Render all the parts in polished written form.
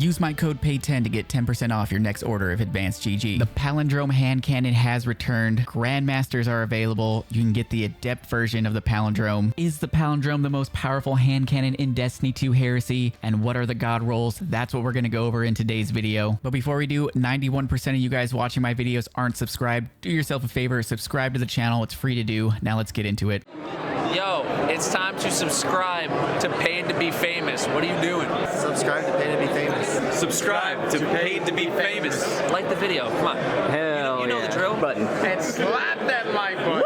Use my code PAY10 to get 10% off your next order of Advanced GG. The Palindrome hand cannon has returned. Grandmasters are available. You can get the Adept version of the Palindrome. Is the Palindrome the most powerful hand cannon in Destiny 2 Heresy? And what are the god rolls? That's what we're going to go over in today's video. But before we do, 91% of you guys watching my videos aren't subscribed. Do yourself a favor, subscribe to the channel. It's free to do. Now let's get into it. Yo, it's time to subscribe to Paid to Be Famous. What are you doing? Subscribe to Pay to Be Famous. Subscribe to Paid to Be Famous. Like the video. Come on. Hell you know yeah. the drill. Button. And slap that like button.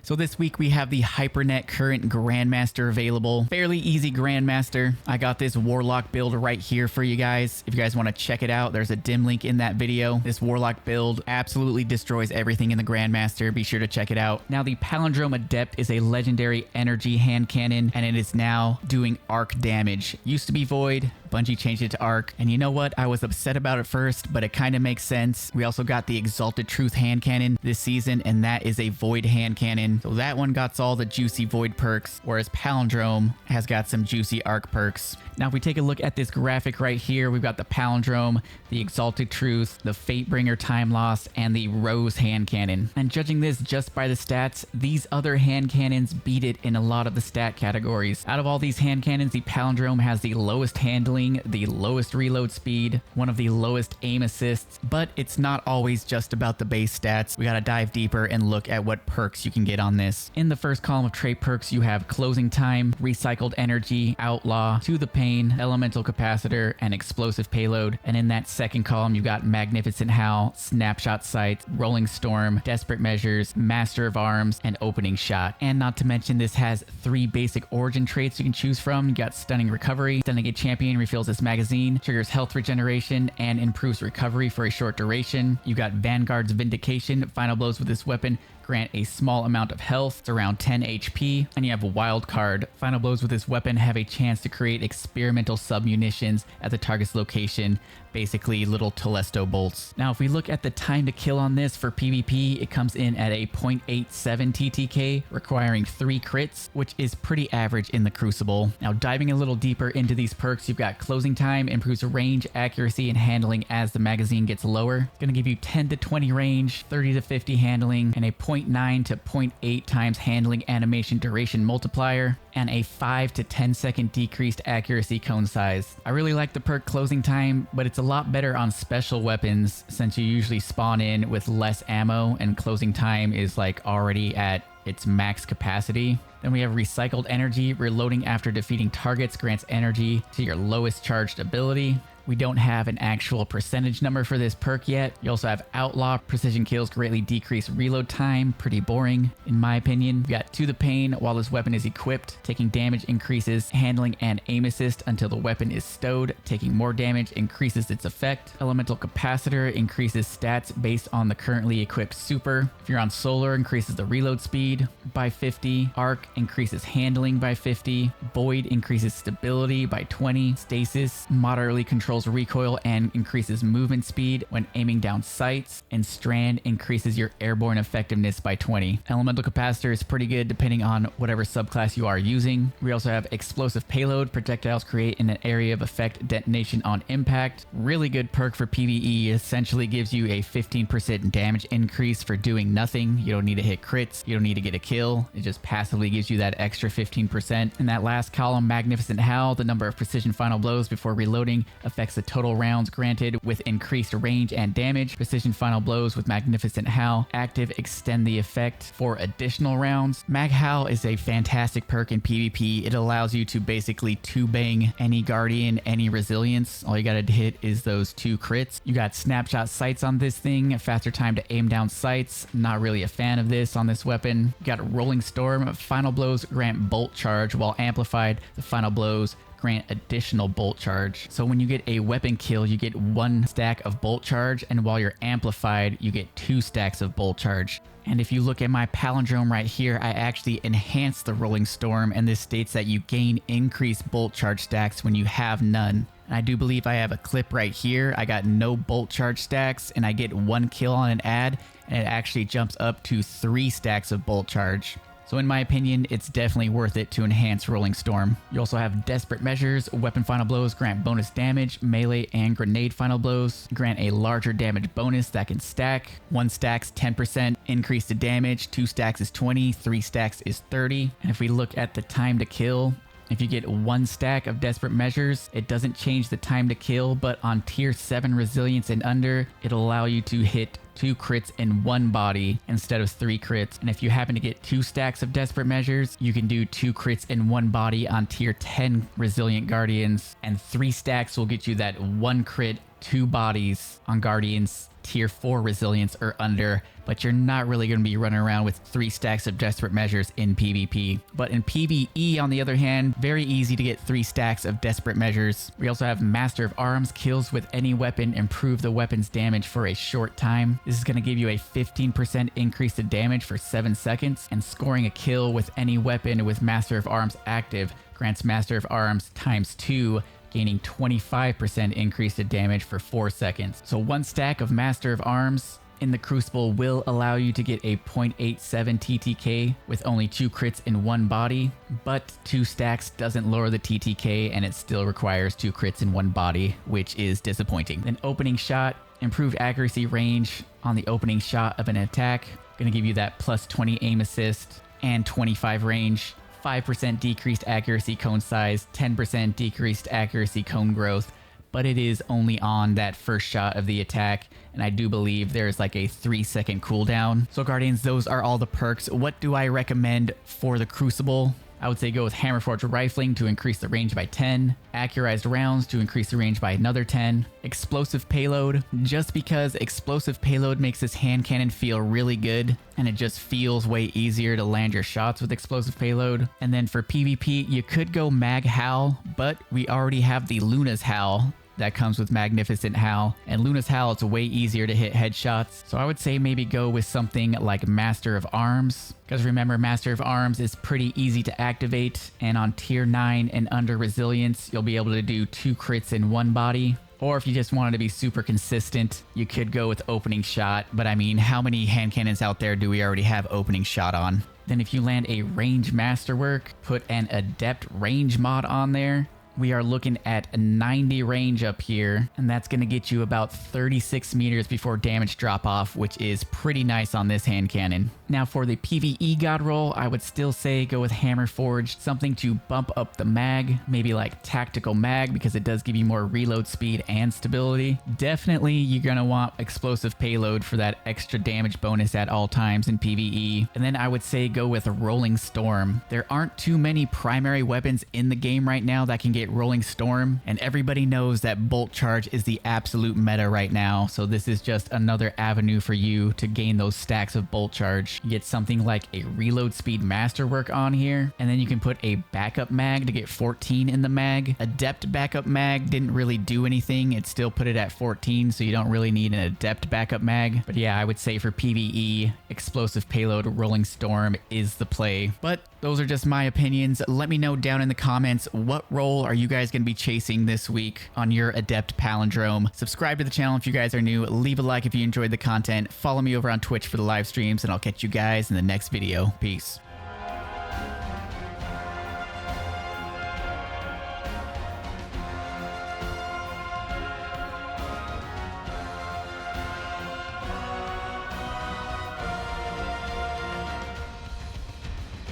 So this week we have the Hypernet Current Grandmaster available. Fairly easy Grandmaster. I got this Warlock build right here for you guys. If you guys want to check it out, there's a dim link in that video. This Warlock build absolutely destroys everything in the Grandmaster. Be sure to check it out. Now the Palindrome Adept is a legendary energy hand cannon, and it is now doing arc damage. Used to be Void. Bungie changed it to Arc, and you know what? I was upset about it first, but it kind of makes sense. We also got the Exalted Truth hand cannon this season, and that is a Void hand cannon. So that one got all the juicy Void perks, whereas Palindrome has got some juicy Arc perks. Now, if we take a look at this graphic right here, we've got the Palindrome, the Exalted Truth, the Fatebringer Time Loss, and the Rose hand cannon. And judging this just by the stats, these other hand cannons beat it in a lot of the stat categories. Out of all these hand cannons, the Palindrome has the lowest handling, the lowest reload speed, one of the lowest aim assists, but it's not always just about the base stats. We gotta dive deeper and look at what perks you can get on this. In the first column of trait perks, you have Closing Time, Recycled Energy, Outlaw, To the Pain, Elemental Capacitor, and Explosive Payload. And in that second column, you got Magnificent Howl, Snapshot Sight, Rolling Storm, Desperate Measures, Master of Arms, and Opening Shot. And not to mention, this has 3 basic origin traits you can choose from. You got Stunning Recovery, Stunning a Champion refills this magazine, triggers health regeneration, and improves recovery for a short duration. You got Vanguard's Vindication, final blows with this weapon grant a small amount of health, it's around 10 HP, and you have Wild Card. Final blows with this weapon have a chance to create experimental submunitions at the target's location, basically little Telesto bolts. Now, if we look at the time to kill on this for PvP, it comes in at a 0.87 TTK, requiring 3 crits, which is pretty average in the Crucible. Now, diving a little deeper into these perks, you've got Closing Time, improves range, accuracy, and handling as the magazine gets lower. It's going to give you 10 to 20 range, 30 to 50 handling, and a 0.9 to 0.8 times handling animation duration multiplier, and a 5 to 10 second decreased accuracy cone size. I really like the perk Closing Time, but it's a lot better on special weapons since you usually spawn in with less ammo and Closing Time is like already at its max capacity. Then we have Recycled Energy, reloading after defeating targets grants energy to your lowest charged ability. We don't have an actual percentage number for this perk yet. You also have Outlaw, precision kills greatly decrease reload time, pretty boring in my opinion. We got To the Pain, while this weapon is equipped, taking damage increases handling and aim assist until the weapon is stowed, taking more damage increases its effect. Elemental Capacitor increases stats based on the currently equipped super. If you're on Solar, increases the reload speed by 50. Arc increases handling by 50. Void increases stability by 20. Stasis moderately controls recoil and increases movement speed when aiming down sights, and Strand increases your airborne effectiveness by 20. Elemental Capacitor is pretty good depending on whatever subclass you are using. We also have Explosive Payload, projectiles create in an area of effect detonation on impact. Really good perk for PvE, essentially gives you a 15% damage increase for doing nothing. You don't need to hit crits, you don't need to get a kill, it just passively gives you that extra 15%. In that last column, Magnificent Howl, the number of precision final blows before reloading affects the total rounds granted with increased range and damage. Precision final blows with Magnificent Howl active extend the effect for additional rounds. Mag Howl is a fantastic perk in PvP. It allows you to basically 2-bang any Guardian, any Resilience. All you gotta hit is those 2 crits. You got Snapshot Sights on this thing, faster time to aim down sights. Not really a fan of this on this weapon. You got Rolling Storm, final blows grant bolt charge, while amplified, the final blows grant additional bolt charge. So when you get a weapon kill, you get 1 stack of bolt charge, and while you're amplified, you get 2 stacks of bolt charge. And if you look at my Palindrome right here, I actually enhanced the Rolling Storm, and this states that you gain increased bolt charge stacks when you have none. And I do believe I have a clip right here. I got no bolt charge stacks, and I get 1 kill on an ad, and it actually jumps up to 3 stacks of bolt charge. So in my opinion, it's definitely worth it to enhance Rolling Storm. You also have Desperate Measures. Weapon Final Blows grant bonus damage, melee and grenade final blows. Grant a larger damage bonus that can stack. 1 stack's 10% increase to damage, 2 stacks is 20, 3 stacks is 30. And if we look at the time to kill, if you get 1 stack of Desperate Measures, it doesn't change the time to kill, but on tier 7 resilience and under, it'll allow you to hit 2 crits in 1 body instead of 3 crits. And if you happen to get 2 stacks of Desperate Measures, you can do 2 crits in 1 body on tier 10 Resilient Guardians, and 3 stacks will get you that 1 crit, 2 bodies on Guardians tier 4 resilience or under, but you're not really going to be running around with 3 stacks of Desperate Measures in PvP. But in PvE, on the other hand, very easy to get 3 stacks of Desperate Measures. We also have Master of Arms. Kills with any weapon improve the weapon's damage for a short time. This is going to give you a 15% increase to damage for 7 seconds, and scoring a kill with any weapon with Master of Arms active grants Master of Arms × 2, gaining 25% increase to damage for 4 seconds. So 1 stack of Master of Arms in the Crucible will allow you to get a 0.87 TTK with only 2 crits in 1 body, but 2 stacks doesn't lower the TTK and it still requires 2 crits in 1 body, which is disappointing. Then Opening Shot, improved accuracy range on the opening shot of an attack, gonna give you that plus 20 aim assist and 25 range. 5% decreased accuracy cone size, 10% decreased accuracy cone growth, but it is only on that first shot of the attack, and I do believe there's like a 3-second cooldown. So Guardians, those are all the perks. What do I recommend for the Crucible? I would say go with Hammerforged Rifling to increase the range by 10, Accurized Rounds to increase the range by another 10, Explosive Payload, just because Explosive Payload makes this hand cannon feel really good, and it just feels way easier to land your shots with Explosive Payload. And then for PvP, you could go Mag Howl, but we already have the Luna's Howl that comes with Magnificent Howl, and Luna's Howl, it's way easier to hit headshots. So I would say maybe go with something like Master of Arms, because remember, Master of Arms is pretty easy to activate, and on tier 9 and under resilience, you'll be able to do 2 crits in 1 body. Or if you just wanted to be super consistent, you could go with Opening Shot, but I mean, how many hand cannons out there do we already have Opening Shot on? Then if you land a Range Masterwork, put an Adept Range mod on there, we are looking at a 90 range up here, and that's going to get you about 36 meters before damage drop off, which is pretty nice on this hand cannon. Now for the PvE god roll, I would still say go with Hammer Forged, something to bump up the mag, maybe like Tactical Mag, because it does give you more reload speed and stability. Definitely you're going to want Explosive Payload for that extra damage bonus at all times in PvE. And then I would say go with Rolling Storm. There aren't too many primary weapons in the game right now that can get Rolling Storm, and everybody knows that Bolt Charge is the absolute meta right now, so this is just another avenue for you to gain those stacks of Bolt Charge. You get something like a Reload Speed Masterwork on here, and then you can put a Backup Mag to get 14 in the mag. Adept Backup Mag didn't really do anything, it still put it at 14, so you don't really need an Adept Backup Mag. But yeah, I would say for PvE, Explosive Payload Rolling Storm is the play. But those are just my opinions. Let me know down in the comments, what role are you guys going to be chasing this week on your Adept Palindrome? Subscribe to the channel if you guys are new. Leave a like if you enjoyed the content. Follow me over on Twitch for the live streams, and I'll catch you guys in the next video. Peace.